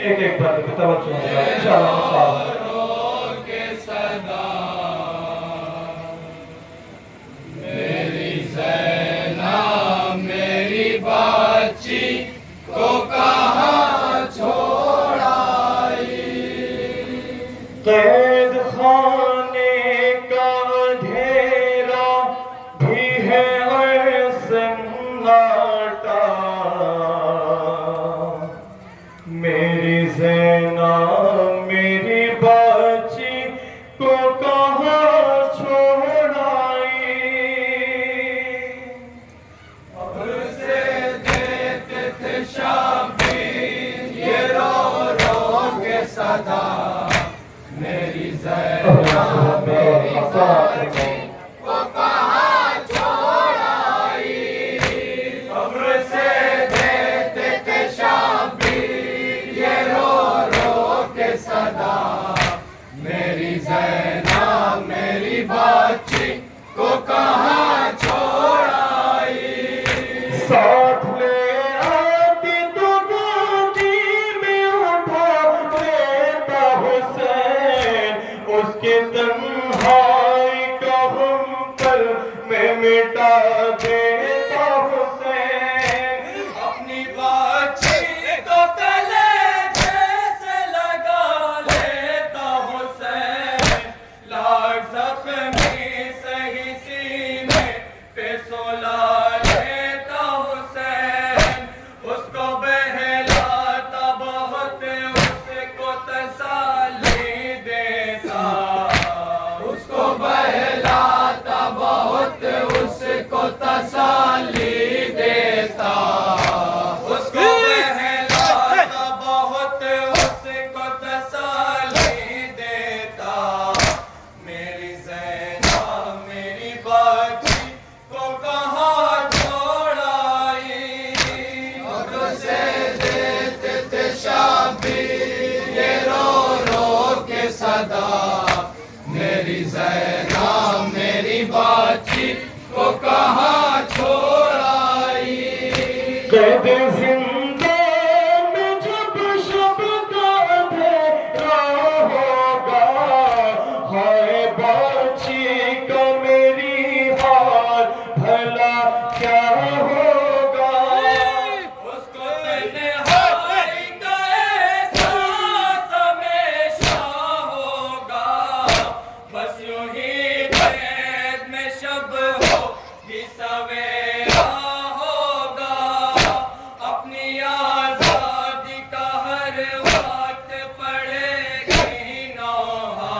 एक एक बार तवज्जो इंशाअल्लाह। मेरी ज़ैना मेरी बाची को कहाँ छोड़ आई। कैद खाने का अंधेरा भी है और सन्नाटा, मेरी ज़ैना मेरी बाची को कहाँ छोड़ आई। अब्र से देते थे शाबीर ये रो रो के सदा, मेरी ज़ैना मेरी बाची को कहाँ छोड़ आई। अब्र से देते थे शाबीर ये रो रो के सदा, मेरी ज़ैना मेरी बाची को कहाँ छोड़ आई। साथ ले आती तो गोदी में उठा लेता हुसैन, उसके तन्हाई का गम पल में मिटा देता हुसैन। अपनी बाची को गले जैसे लगा लेता हुसैन, लाख ज़ख्मी सही सीने पे सुला लेता हुसैन। उसको बहलाता बहुत उसको तसल्ली देता, उसको बहलाता बहुत उसको तसल्ली देता, उसको बहलाता बहुत उसको तसल्ली देता। मेरी ज़ैना मेरी बाची को कहाँ छोड़ आई। अब्र से देते थे शाबीर ये रो रो के सदा, मेरी ज़ैना मेरी बाची को कहाँ छोड़ आई। कैद ज़िंदगी में जब शब का अंधेरा होगा, हाय बाची का मेरी हाल भला क्या होगा। उसको तन्हाई का एहसास हमेशा होगा, बस यूं ही कैद में शब हो कि सवेरा होगा। अपनी आज़ादी का हर वक्त पड़ेगी नौहा,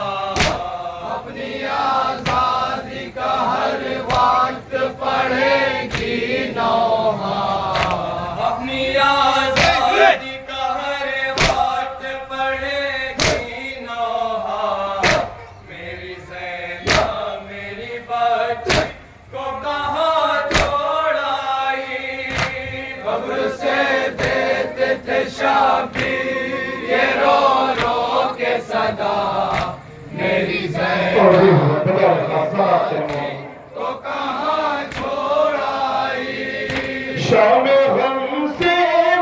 अपनी आज़ादी का हर वक्त पड़ेगी नौहा, अपनी आज़ादी का हर वक्त पड़ेगी नौहा। मेरी ज़ैना मेरी बाची को कहाँ छोड़ आई। कब्र से देते थे शाबीर ये रो रो के सदा, मेरी ज़ैना तो कहाँ छोड़ आई। शाम गम से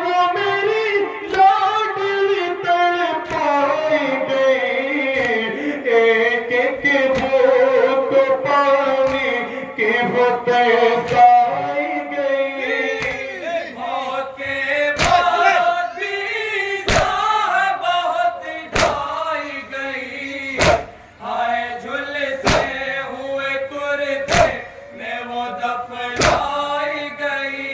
वो मेरी लाडली तड़पाई गई, एक एक बूंद पानी की वो तरसाई गई। मौत के बाद भी राह बहुत ढाई गई, हाय झुलसे हुए कुर्ते में वो दफनाई गई।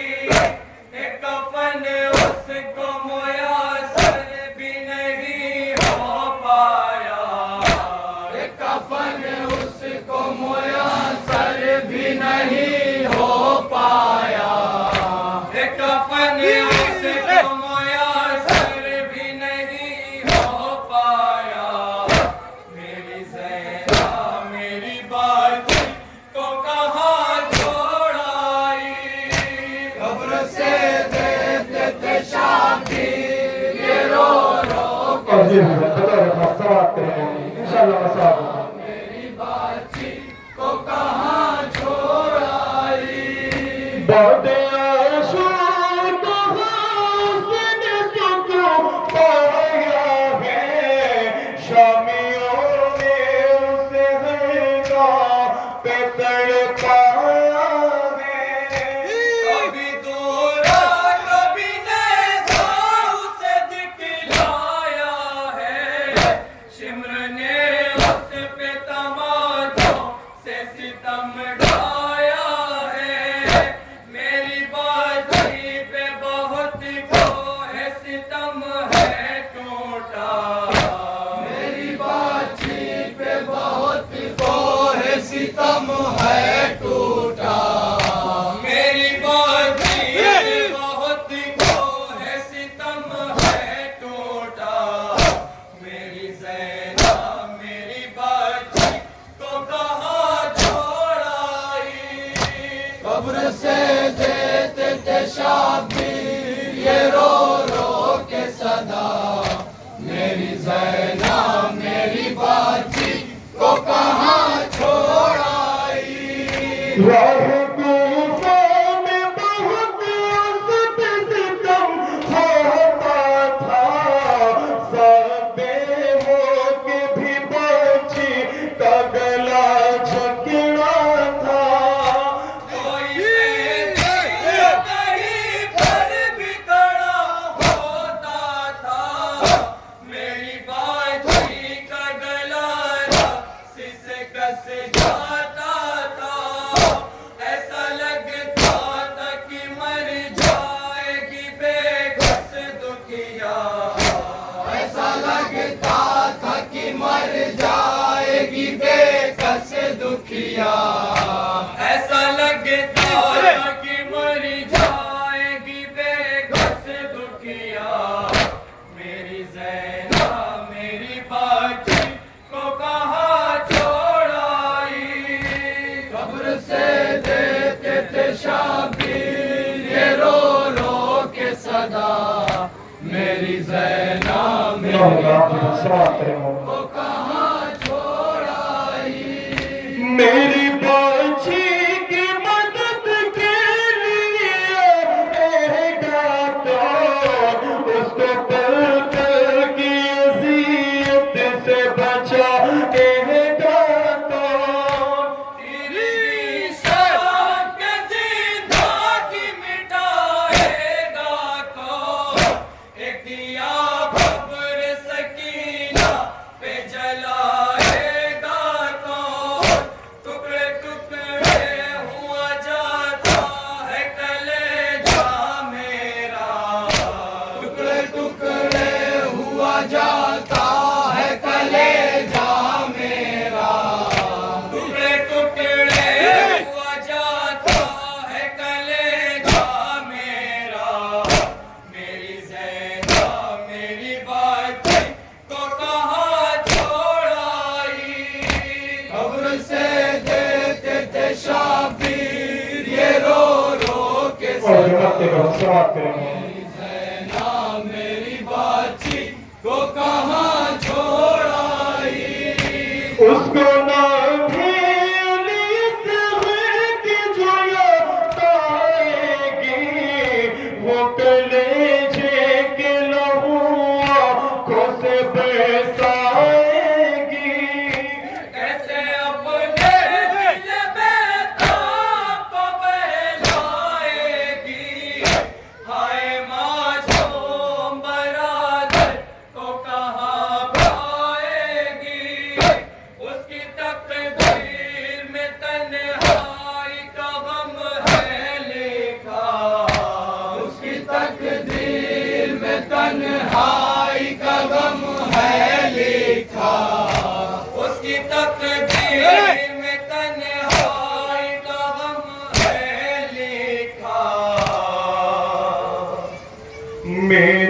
एक कफन उसको मुयस्सर भी नहीं हो पाया, एक कफन उसको मुयस्सर भी नहीं हो पाया, एक कफन उसको मुयस्सर भी नहीं हो पाया। मेरी ज़ैना मेरी बाची को कहाँ छोड़ आई। कब्र से देते थे शाबीर ये रो रो के इंशाअल्लाह। मेरी बाची को कहाँ छोड़ आई। बदे आशूर कहाँ से सितम ढाया है, मेरी बाजी पे बहुत को है सितम है टूटा। मेरी बाजी पे बहुत को है सितम है टूटा। मेरी बाजी पे बहुत को है सितम है टूटा। मेरी ज़ैना मेरी बाजी को कहाँ छोड़ाई। कब्र से देते थे शाबीर ये रो रो के सदा। मेरी ज़ैना मेरी बाजी को कहाँ छोड़ाई। राह कूफा में बहुत उस पे सितम होता था, सबे हो के भी बची का गला झकड़ा था। कोई कहीं पर भी खड़ा होता था, मेरी बाजी का गला रस्सी से कस जाता था। ऐसा लगता था कि मर जाएगी बेकस दुखिया। ऐसा लगता था कि मर जाएगी बेकस दुखिया। ऐसा लगता था कि मर जाएगी बेकस दुखिया। मेरी ज़ैना मेरी बाजी को कहाँ छोड़ाई। कब्र से देते थे शाबीर ये रो रो के सदा। मेरी ज़ैना मेरी समाप्त करें। को कहाँ छोड़ाई। मेरी बाजी की मदद के लिए आएगा तो उसको पल पल की अज़ियत से बचाएगा तो। तेरी शान के जिंदा की मिटाएगा कौन। एक दिया खबर सकीना पे जलाएगा कौन। टुकड़े टुकड़े हुआ जाता है कलेजा मेरा। टुकड़े टुकड़े हुआ जाता है कलेजा मेरा। टुकड़े टुकड़े हुआ जाता है कलेजा मेरा। मेरी ज़ैना मेरी बाजी को कहाँ छोड़ाई। कब्र से देते थे शाबीर ये रो रो के और सदा। समाप्त करेंगे। ज़ैना मेरी बाजी को कहाँ छोड़ाई। उसको ना भी की जो याद आएगी, वो कलेजे के लहू आँखों से बरसाएगी। कैसे अपने दिल बेताब को बहलाएगी। हाय मासूम बरादर को कहाँ पाएगी। उसकी तकदीर में तन्हाई का गम है लिखा। उसकी तकदीर में तन्हाई का गम है लिखा। उसकी तकदीर में तन्हाई का गम है लिखा। मेरे